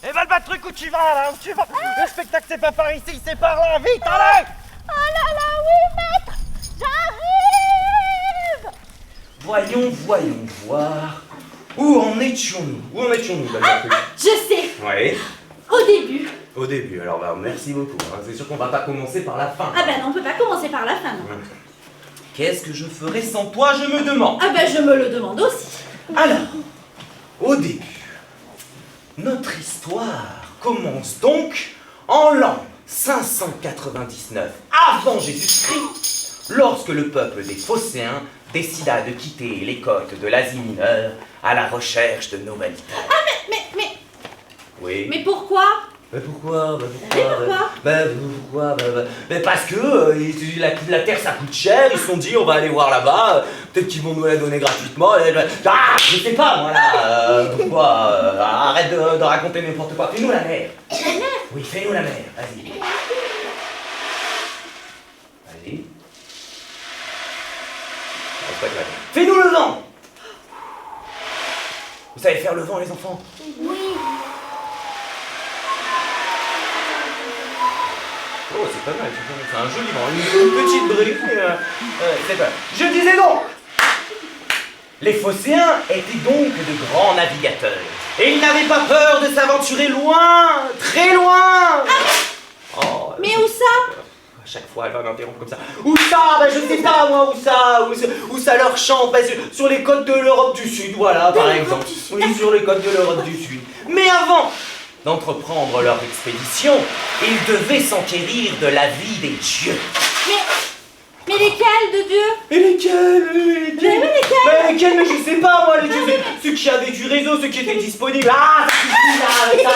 Eh ben, le truc, où tu vas, là? Où tu vas? Le spectacle, c'est pas par ici, c'est par là. Vite, allez! Oh là là, oui, maître! J'arrive! Voyons voir. Où en étions-nous, Madame Truc? Je sais! Oui. Au début. Au début, alors bah, merci beaucoup. Hein. C'est sûr qu'on va pas commencer par la fin. Ah ben non, on peut pas commencer par la fin, non. Qu'est-ce que je ferais sans toi, je me demande? Ah ben je me le demande aussi. Alors, au début, notre histoire commence donc en l'an 599 avant Jésus-Christ, lorsque le peuple des Phocéens décida de quitter les côtes de l'Asie mineure à la recherche de nouvelles terres. Ah mais... Oui. Mais pourquoi? Pourquoi pourquoi parce que la terre ça coûte cher, ils se sont dit on va aller voir là-bas, peut-être qu'ils vont nous la donner gratuitement. Je sais pas moi là, pourquoi arrête de raconter n'importe quoi, fais-nous la mer. La mer? Oui, fais-nous la mer, vas-y. Vas-y. Fais-nous le vent. Vous savez faire le vent les enfants? Oui. Oh, c'est pas mal, c'est un joli vent, une petite brûlure, c'est pas mal. Je disais donc, les Phocéens étaient donc de grands navigateurs, et ils n'avaient pas peur de s'aventurer loin, très loin. Oh, Mais où ça? à chaque fois, elle va m'interrompre comme ça. Où ça? Ben, je sais pas, moi, où ça leur chante, ben, sur les côtes de l'Europe du Sud, voilà, par exemple. Oui, sur les côtes de l'Europe du Sud. Mais avant d'entreprendre leur expédition, ils devaient s'enquérir de la vie des dieux. Mais lesquels de Dieu? Et lesquels? Mais lesquels? Mais je sais pas, moi, les dieux, ceux qui avaient du réseau, ceux qui étaient disponibles. Ah, ça suffit, là, avec ça, là.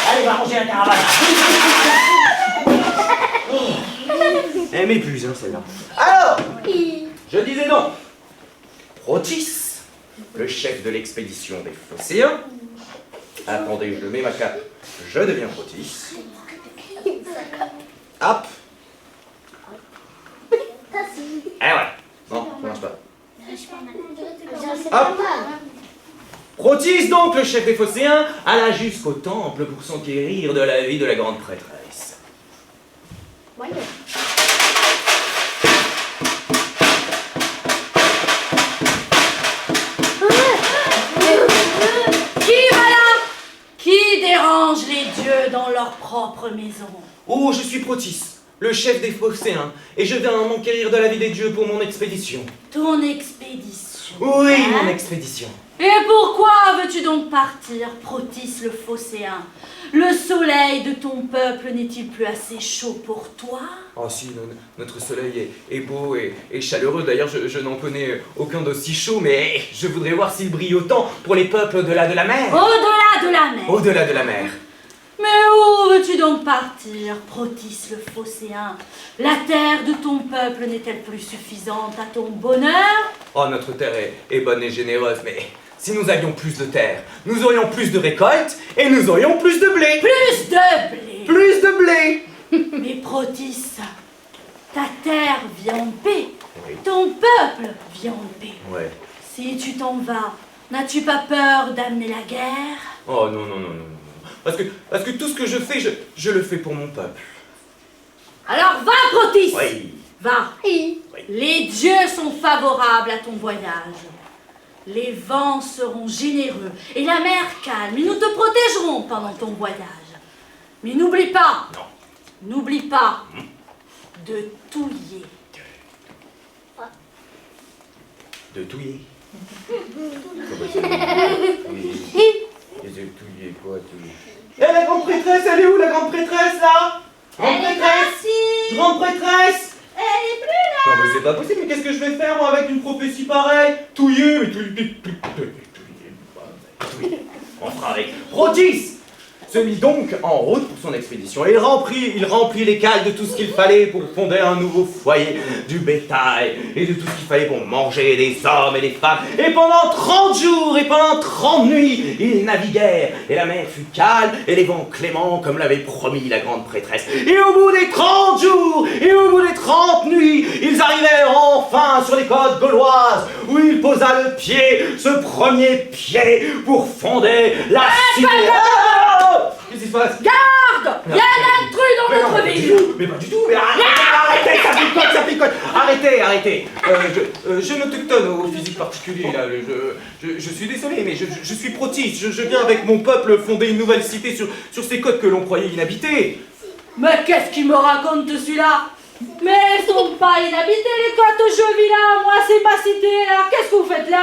Allez, va ranger la caravane. Elle m'épuise, hein, celle-là. Alors, je disais donc, Protis, le chef de l'expédition des Phocéens. Attendez, je mets ma cape, je deviens Protis. Hop. Eh ouais, non, ça marche pas. Hop. Protis, donc, le chef des Phocéens, alla jusqu'au temple pour s'enquérir de la vie de la grande prêtresse. Voyons. Qui dérange les dieux dans leur propre maison? Oh, je suis Protis, le chef des Phocéens, et je viens m'enquérir de la vie des dieux pour mon expédition. Ton expédition? Oui, hein? mon expédition. Et pourquoi veux-tu donc partir, Protis le Phocéen? Le soleil de ton peuple n'est-il plus assez chaud pour toi? Oh si, notre soleil est beau et chaleureux. D'ailleurs, je n'en connais aucun d'aussi chaud, mais je voudrais voir s'il brille autant pour les peuples au-delà de la mer. Au-delà de la mer. Au-delà de la mer. Mais où veux-tu donc partir, Protis le Phocéen? La terre de ton peuple n'est-elle plus suffisante à ton bonheur? Oh, notre terre est bonne et généreuse, mais si nous avions plus de terre, nous aurions plus de récoltes et nous aurions plus de blé. Plus de blé. Plus de blé. Mais Protis, ta terre vit en paix. Oui. Ton peuple vit en paix. Ouais. Si tu t'en vas, n'as-tu pas peur d'amener la guerre? Oh non. Parce que tout ce que je fais, je le fais pour mon peuple. Alors va, Protis. Oui. Va. Les dieux sont favorables à ton voyage. Les vents seront généreux et la mer calme, et nous te protégerons pendant ton voyage. Mais n'oublie pas, n'oublie pas de touiller. De touiller. Touiller quoi, touiller? Eh, la grande prêtresse, elle est où, la grande prêtresse, là? Grande prêtresse! Grande prêtresse! Elle est plus là. Non, mais c'est pas possible, mais qu'est-ce que je vais faire, moi, avec une prophétie pareille? Touiller, mais touiller. On fera avec. Protis se mit donc en route pour son expédition. Il remplit les cales de tout ce qu'il fallait pour fonder un nouveau foyer, du bétail et de tout ce qu'il fallait pour manger des hommes et des femmes. Et pendant 30 jours et pendant 30 nuits, ils naviguèrent. Et la mer fut calme et les vents cléments comme l'avait promis la grande prêtresse. Et au bout des 30 jours et au bout des 30 nuits, ils arrivèrent enfin sur les côtes gauloises où il posa le pied, ce premier pied, pour fonder la cité. qui se passe? Garde! Il y a un intrus dans Mais non, notre mais ville! mais pas du tout, mais arrêtez, ça picote, arrêtez. Jeune autochtone au physique particulier, là, je suis désolé, mais je suis protiste, je viens avec mon peuple fonder une nouvelle cité sur ces côtes que l'on croyait inhabitées. Mais qu'est-ce qu'il me raconte celui-là? Mais elles sont pas inhabitées les côtes Jovilla, moi c'est ma cité, alors qu'est-ce que vous faites là?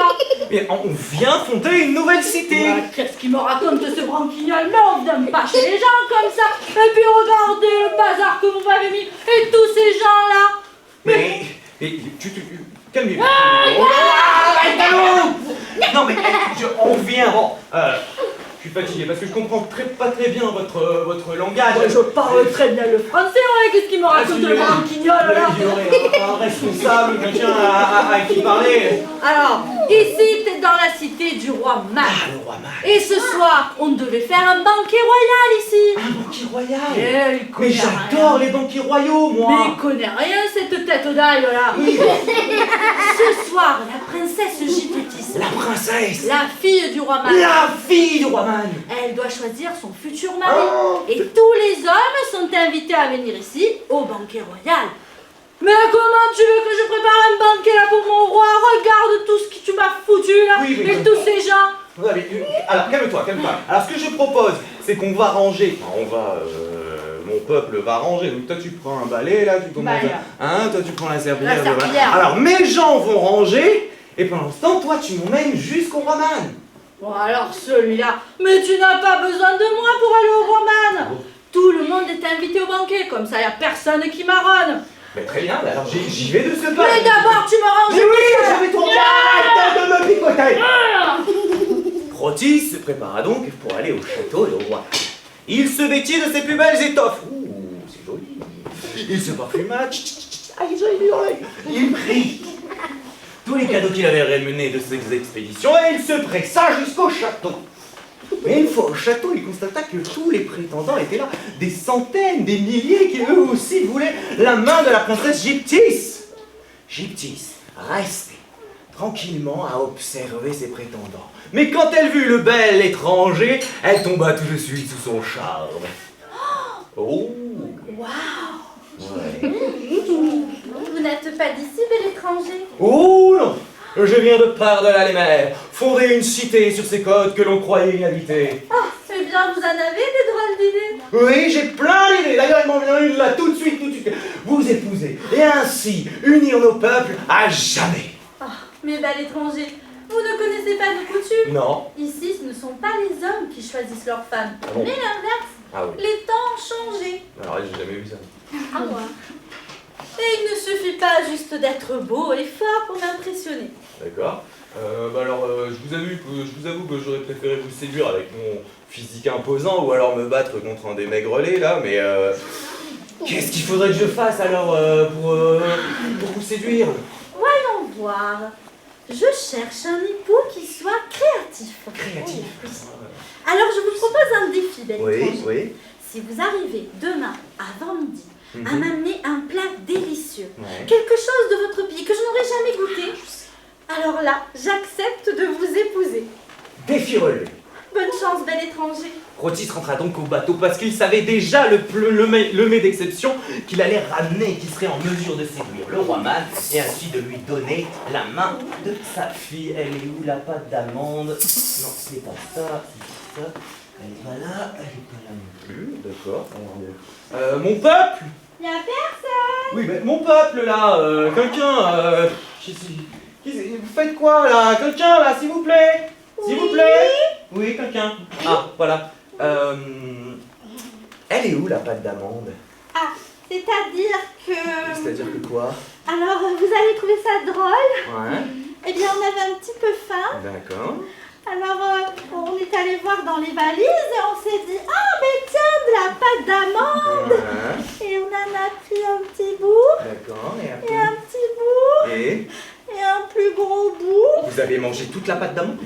Mais on vient fonder une nouvelle cité. Mais qu'est-ce qu'il me raconte ce branquignol? Mais on vient pas chez les gens comme ça. Et puis regardez le bazar que vous m'avez mis et tous ces gens-là. Mais calmez-vous. Arrête-nous! Non mais on vient, bon, je suis fatigué parce que je comprends pas très bien votre langage. Ouais, je parle très bien le français, ouais. Qu'est-ce qu'il me raconte le branquignol là? Il y aurait un responsable, quelqu'un à qui parler. Alors, ici t'es dans la cité du roi Mag. Ah, le roi Mag. Et ce soir, on devait faire un banquet royal ici. Un banquier royal. Eh, il connaît Mais j'adore les banquiers royaux, moi. Mais il connaît rien cette tête d'ail là. Ce soir, la princesse Gipétis, La princesse. la fille du roi Mag, La fille du roi Man. elle doit choisir son futur mari. Oh. Et tous les hommes sont invités à venir ici au banquet royal. Mais comment tu veux que je prépare un banquet là pour mon roi? Regarde tout ce que tu m'as foutu là. Oui, et tous ces gens. Alors, calme-toi. Alors, ce que je propose, c'est qu'on va ranger. Mon peuple va ranger. Donc, toi, tu prends un balai, là, tu commences. Toi, tu prends la serpillière. La serpillière. Voilà. Alors, mes gens vont ranger. Et pendant ce temps, toi, tu m'emmènes jusqu'au Roman. Bon alors celui-là, mais tu n'as pas besoin de moi pour aller au Roman. Tout le monde est invité au banquet, comme ça il n'y a personne qui marronne. Mais très bien, alors j'y vais de ce pas. Mais d'abord tu me ranges. Mais oui, je vais tourner. Arrête de me picoter. Protis se prépara donc pour aller au château de roi. Il se vêtit de ses plus belles étoffes. Ouh, c'est joli. Il se parfuma. Il prit tous les cadeaux qu'il avait ramenés de ses expéditions et il se pressa jusqu'au château. Mais une fois au château, il constata que tous les prétendants étaient là, des centaines, des milliers qui eux aussi voulaient la main de la princesse Gipétis. Gipétis restait tranquillement à observer ses prétendants. Mais quand elle vit le bel étranger, elle tomba tout de suite sous son charme. Oh! Waouh. Ouais. Vous n'êtes pas d'ici, bel étranger? Oh non! Je viens de par-delà les mers, fonder une cité sur ces côtes que l'on croyait inhabitées. Oh, c'est bien, vous en avez des drôles d'idées. Oui, j'ai plein d'idées. D'ailleurs, il m'en vient une là tout de suite. Vous épouser et ainsi unir nos peuples à jamais. Oh, mais bel étranger, vous ne connaissez pas nos coutumes? Non. Ici, ce ne sont pas les hommes qui choisissent leurs femmes, Ah bon? mais l'inverse. Ah oui. Les temps ont changé. Alors, j'ai jamais vu ça. Ah ouais. Et il ne suffit pas juste d'être beau et fort pour m'impressionner. D'accord. Alors, je vous avoue que j'aurais préféré vous séduire avec mon physique imposant ou alors me battre contre un des maigrelets là, mais qu'est-ce qu'il faudrait que je fasse alors pour vous séduire? Voyons voir. Je cherche un époux qui soit créatif. Créatif. Alors je vous propose un défi, bel étranger. Oui. Si vous arrivez demain avant midi à Mhm. m'amener un plat délicieux, Ouais. quelque chose de votre pays que je n'aurais jamais goûté, alors là, j'accepte de vous épouser. Défi relevé. Bonne chance, bel étranger. Protis rentra donc au bateau parce qu'il savait déjà le mets d'exception qu'il allait ramener, qui serait en mesure de séduire le roi Man et ainsi de lui donner la main de sa fille. Elle est où la pâte d'amande? Non, c'est pas ça, c'est ça. Elle est pas là, elle est pas là non plus. D'accord. Mon peuple? Y'a personne. Oui, mais mon peuple là, quelqu'un, vous faites quoi là? Quelqu'un là, s'il vous plaît? S'il vous plaît? Oui, quelqu'un. Ah, voilà. Elle est où la pâte d'amande? Ah, c'est-à-dire que... C'est-à-dire que quoi? Alors, vous allez trouver ça drôle? Ouais. Eh bien, on avait un petit peu faim. D'accord. Alors, on est allé voir dans les valises et on s'est dit, ah, mais tiens, de la pâte d'amande. Ouais. Et on en a pris un petit bout, D'accord. Et et après? un petit bout, Et et un plus gros bout. vous avez mangé toute la pâte d'amande?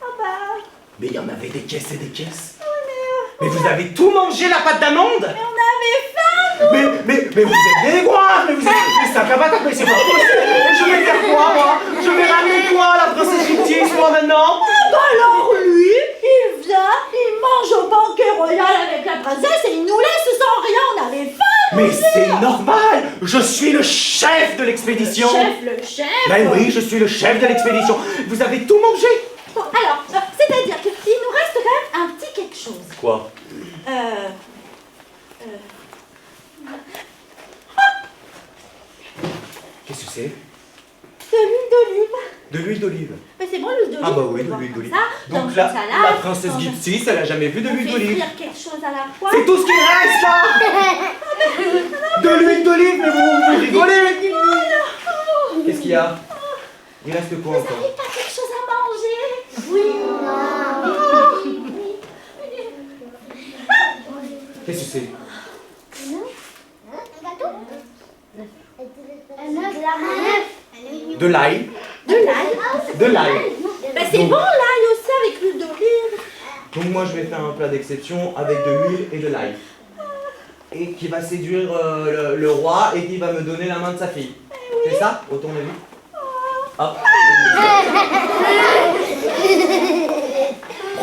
Ah bah, Mais il y en avait des caisses et des caisses. Mais vous avez tout mangé la pâte d'amande? mais on avait faim. Mais vous êtes des groins, mais vous êtes des sacs à patates, mais c'est pas possible. Et je vais faire quoi moi? Je vais ramener quoi la princesse Gipétis moi maintenant? Ah bah alors lui, il vient, il mange au banquet royal avec la princesse et il nous laisse sans rien, on n'avait pas à Mais manger. c'est normal! Je suis le chef de l'expédition! Le chef. Ben oui, je suis le chef de l'expédition! Vous avez tout mangé! Bon, alors, c'est-à-dire qu'il nous reste quand même un petit quelque chose. Quoi? Qu'est-ce que c'est? De l'huile d'olive. De l'huile d'olive. Mais c'est bon, l'huile d'olive. Ah bah on oui, peut de boire l'huile comme d'olive. ça, dans Donc une là, salade, la princesse dans un- Gypsy, elle a jamais vu de On l'huile fait d'olive. frire quelque chose à la fois. C'est tout ce qu'il reste là! De l'huile d'olive, mais vous rigolez! Qu'est-ce qu'il y a? Il reste quoi Vous encore? n'avez pas quelque chose à manger? Oui. Qu'est-ce que c'est? De l'ail. De l'ail. De l'ail. Ben c'est bon l'ail aussi avec l'huile d'olive. Donc moi je vais faire un plat d'exception avec de l'huile et de l'ail. Et qui va séduire le roi et qui va me donner la main de sa fille. C'est ça, au ton avis? Hop.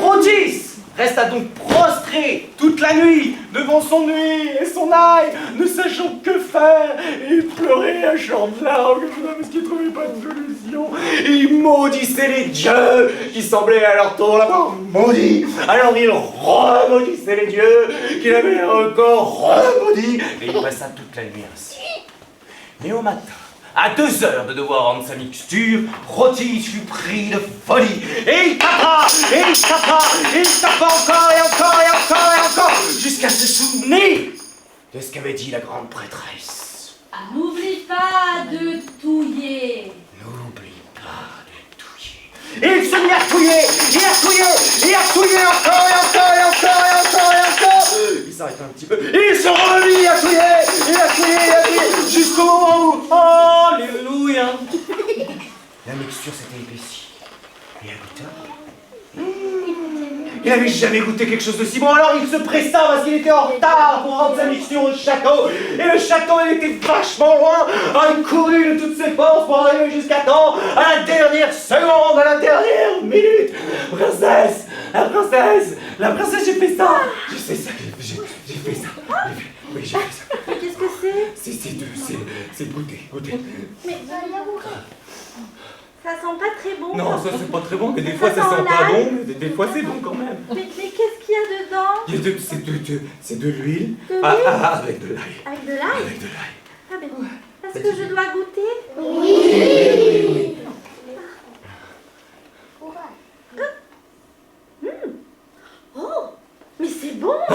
Rhodis resta donc prostré toute la nuit devant son huile et son ail, ne sachant que faire. Et il pleurait à chords de larmes parce qu'il ne trouvait pas de solution. Et il maudissait les dieux qui semblaient à leur tour l'avoir maudit. Alors il remaudissait les dieux qu'il avait encore remaudit. Et il passa toute la nuit ainsi. Mais au matin, à 2 heures de devoir rendre sa mixture, Rhodis fut pris de folie. Et il tapa, et il tapa, et il tapa encore, et encore, et encore, et encore, jusqu'à se souvenir de ce qu'avait dit la grande prêtresse. N'oublie pas de touiller. N'oublie pas de touiller. Et il se mit à touiller, et à touiller, et à touiller encore, et encore, et encore, et encore, et encore. Il s'arrête un petit peu, et il se remit à touiller, et à touiller, et à touiller, jusqu'au moment où, alléluia, la mixture s'était épaissie, et à goûter. Il n'avait jamais goûté quelque chose de si bon, alors il se pressa parce qu'il était en retard pour rendre sa mixture au château. Et le château, il était vachement loin. Alors il courut de toutes ses forces pour arriver jusqu'à temps, à la dernière seconde, à la dernière minute. Princesse, la princesse, j'ai fait ça. J'ai fait ça, j'ai fait ça. Oui, j'ai fait ça. Mais qu'est-ce que c'est? C'est goûter. Mais ça sent pas très bon. Non, ça c'est pas très bon, mais des fois Ça ça sent sent pas l'ail. bon, mais des fois c'est bon quand même. Mais qu'est-ce qu'il y a dedans? C'est de l'huile De l'huile avec de l'ail. Avec de l'ail? Avec de l'ail. Ah ben, est-ce que je dois goûter? Oui. Oh, mais c'est bon en fait.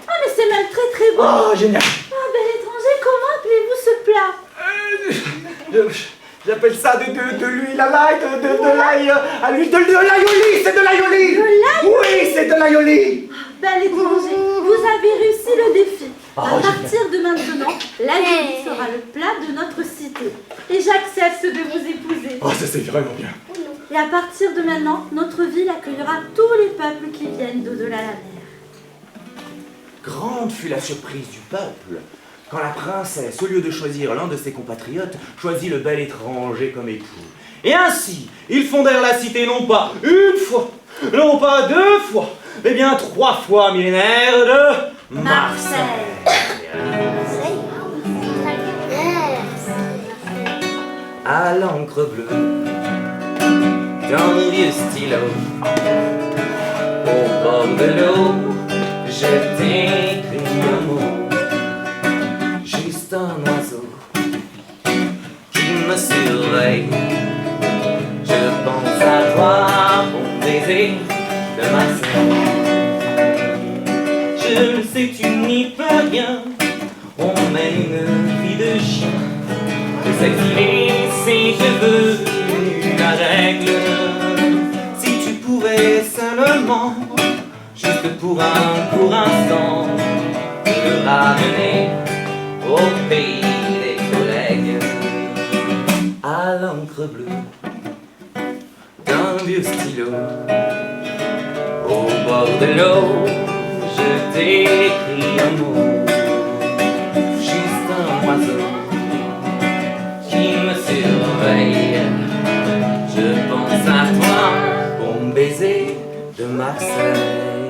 Ah mais c'est même très très bon. Oh, génial. Ah bel étranger, comment appelez-vous ce plat? J'appelle ça de l'huile à l'ail, de l'ail à l'huile, de l'aïoli, c'est de l'aïoli. De l'ail? Oui, c'est de l'aïoli. Bel étranger, vous avez réussi le défi. Oh, À partir de maintenant, l'aïoli sera le plat de notre cité. Et j'accepte de vous épouser. Oh, ça c'est vraiment bien. Et à partir de maintenant, notre ville accueillera tous les peuples qui viennent d'au-delà la mer. Grande fut la surprise du peuple quand la princesse, au lieu de choisir l'un de ses compatriotes, choisit le bel étranger comme époux. Et ainsi, ils fondèrent la cité non pas une fois, non pas 2 fois, mais bien 3 fois millénaire de Marseille. À l'encre bleue, d'un vieux stylo, au bord de l'eau, je t'écris un mot, juste un oiseau qui me surveille. Je pense à toi, bon baiser de Marseille. Je le sais, tu n'y peux rien, on mène une vie de chien. De s'exiler, c'est devenu la règle. Si tu pouvais seulement, juste pour un court instant, me ramener au pays des collègues. À l'encre bleue d'un vieux stylo, au bord de l'eau, je t'écris un mot, juste un oiseau qui me surveille. Je pense à toi, bon baiser de Marseille.